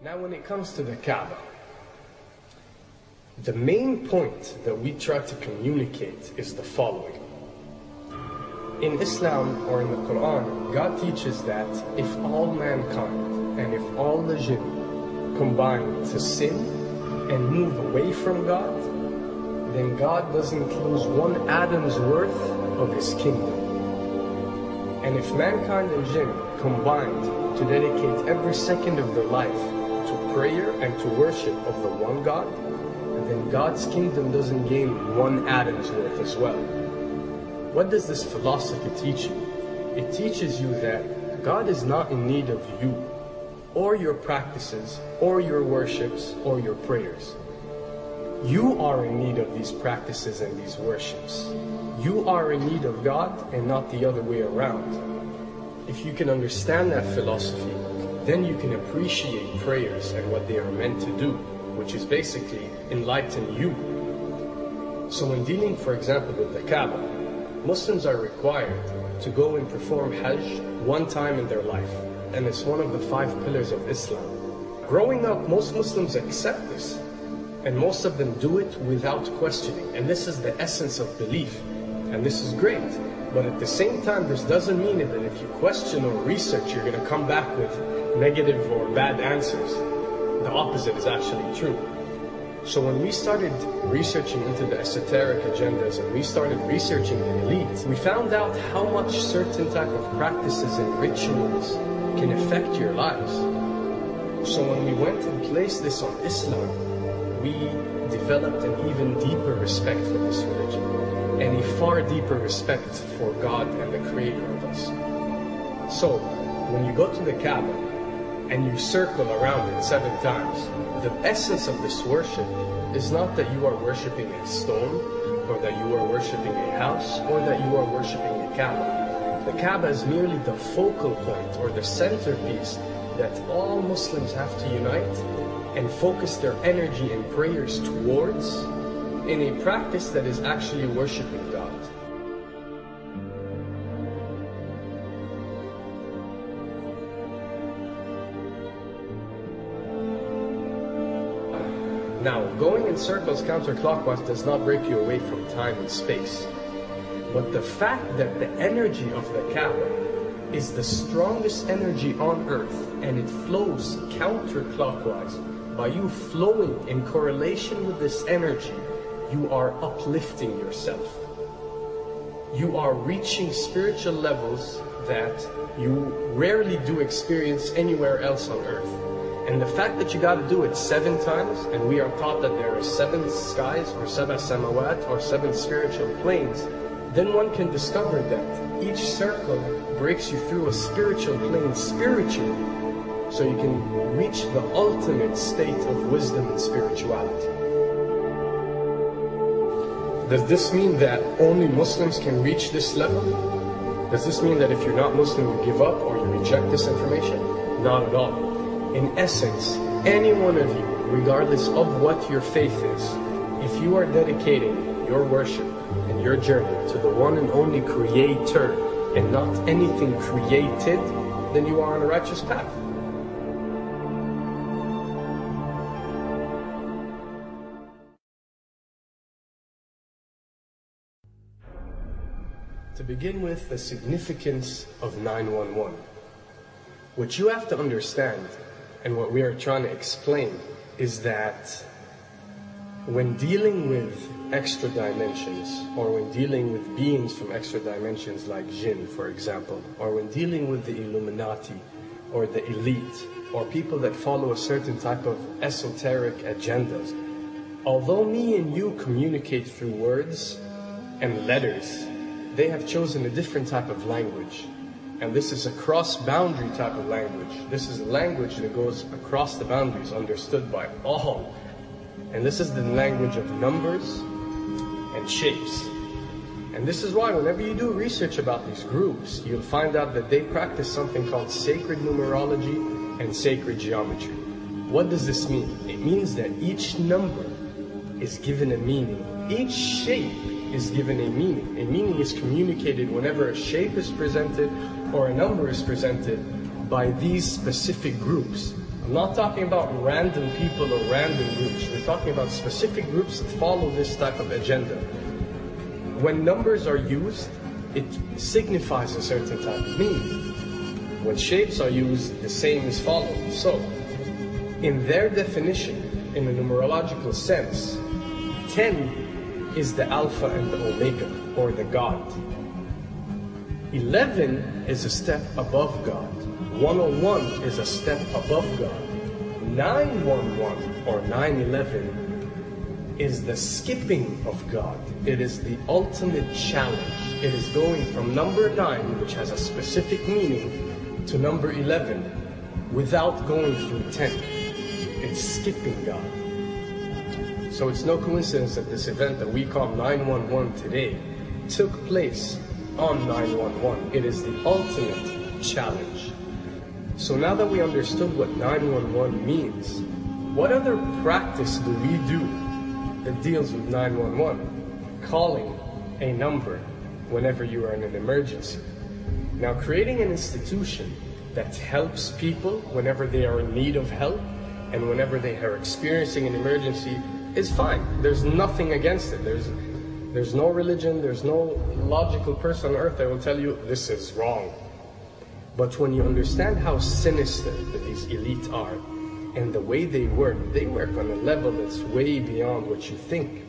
Now when it comes to the Kaaba, the main point that we try to communicate is the following. In Islam or in the Quran, God teaches that if all mankind and if all the jinn combine to sin and move away from God, then God doesn't lose one atom's worth of His kingdom. And if mankind and jinn combined to dedicate every second of their life to prayer and to worship of the one God, then God's kingdom doesn't gain one atom's worth as well. What does this philosophy teach you? It teaches you that God is not in need of you, or your practices, or your worships, or your prayers. You are in need of these practices and these worships. You are in need of God and not the other way around. If you can understand that philosophy, then you can appreciate prayers and what they are meant to do, which is basically enlighten you. So when dealing, for example, with the Kaaba, Muslims are required to go and perform Hajj one time in their life, and it's one of the 5 pillars of Islam. Growing up, most Muslims accept this, and most of them do it without questioning, and this is the essence of belief, and this is great. But at the same time, this doesn't mean that if you question or research, you're going to come back with negative or bad answers. The opposite is actually true. So when we started researching into the esoteric agendas and we started researching the elite, we found out how much certain type of practices and rituals can affect your lives. So when we went and placed this on Islam, we developed an even deeper respect for this religion and a far deeper respect for God and the Creator of us. So when you go to the Kaaba and you circle around it 7 times, the essence of this worship is not that you are worshiping a stone, or that you are worshiping a house, or that you are worshiping the Kaaba. The Kaaba is merely the focal point or the centerpiece that all Muslims have to unite and focus their energy and prayers towards in a practice that is actually worshiping God. Now, going in circles counterclockwise does not break you away from time and space. But the fact that the energy of the Kaaba is the strongest energy on earth and it flows counterclockwise, by you flowing in correlation with this energy, you are uplifting yourself. You are reaching spiritual levels that you rarely do experience anywhere else on earth. And the fact that you got to do it 7 times, and we are taught that there are 7 skies, or 7 samawat, or 7 spiritual planes, then one can discover that each circle breaks you through a spiritual plane spiritually, so you can reach the ultimate state of wisdom and spirituality. Does this mean that only Muslims can reach this level? Does this mean that if you're not Muslim, you give up or you reject this information? Not at all. In essence, any one of you, regardless of what your faith is, if you are dedicating your worship and your journey to the one and only Creator and not anything created, then you are on a righteous path. To begin with, the significance of 911. What you have to understand, and what we are trying to explain, is that when dealing with extra dimensions, or when dealing with beings from extra dimensions like jinn, for example, or when dealing with the Illuminati, or the elite, or people that follow a certain type of esoteric agendas, although me and you communicate through words and letters, they have chosen a different type of language. And this is a cross-boundary type of language. This is a language that goes across the boundaries, understood by all. And this is the language of numbers and shapes. And this is why whenever you do research about these groups, you'll find out that they practice something called sacred numerology and sacred geometry. What does this mean? It means that each number is given a meaning. Each shape is given a meaning. A meaning is communicated whenever a shape is presented or a number is presented by these specific groups I'm not talking about random people or random groups. We're talking about specific groups that follow this type of agenda. When numbers are used, it signifies a certain type of meaning. When shapes are used, the same is followed. So, in their definition, in a numerological sense, 10 is the Alpha and the Omega, or the God. 11 is a step above God. 101 is a step above God. 911 or 911 is the skipping of God. It is the ultimate challenge. It is going from number 9, which has a specific meaning, to number 11 without going through 10. It's skipping God. So it's no coincidence that this event that we call 911 today took place on 911. It is the ultimate challenge. So now that we understood what 911 means, what other practice do we do that deals with 911? Calling a number whenever you are in an emergency. Now, creating an institution that helps people whenever they are in need of help and whenever they are experiencing an emergency is fine. There's nothing against it. There's no religion, there's no logical person on earth that will tell you this is wrong. But when you understand how sinister that these elites are and the way they work on a level that's way beyond what you think.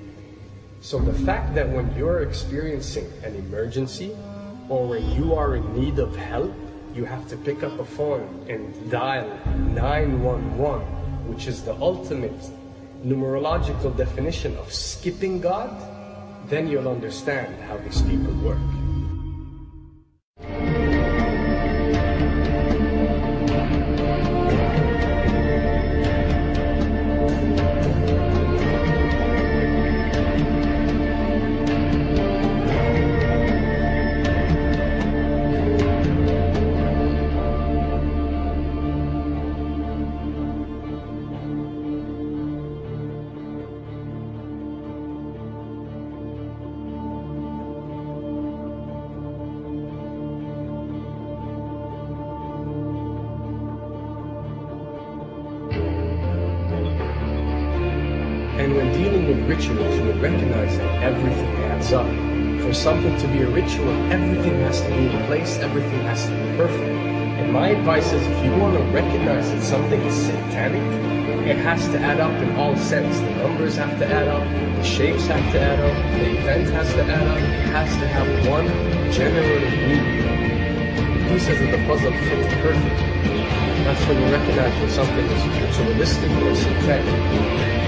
So the fact that when you're experiencing an emergency or when you are in need of help, you have to pick up a phone and dial 911, which is the ultimate numerological definition of skipping God, then you'll understand how these people work. And when dealing with rituals, we recognize that everything adds up. For something to be a ritual, everything has to be in place, everything has to be perfect. And my advice is, if you want to recognize that something is satanic, it has to add up in all sense. The numbers have to add up, the shapes have to add up, the event has to add up, it has to have one general meaning. The pieces of the puzzle fit perfectly. That's when you recognize when something is ritualistic or satanic.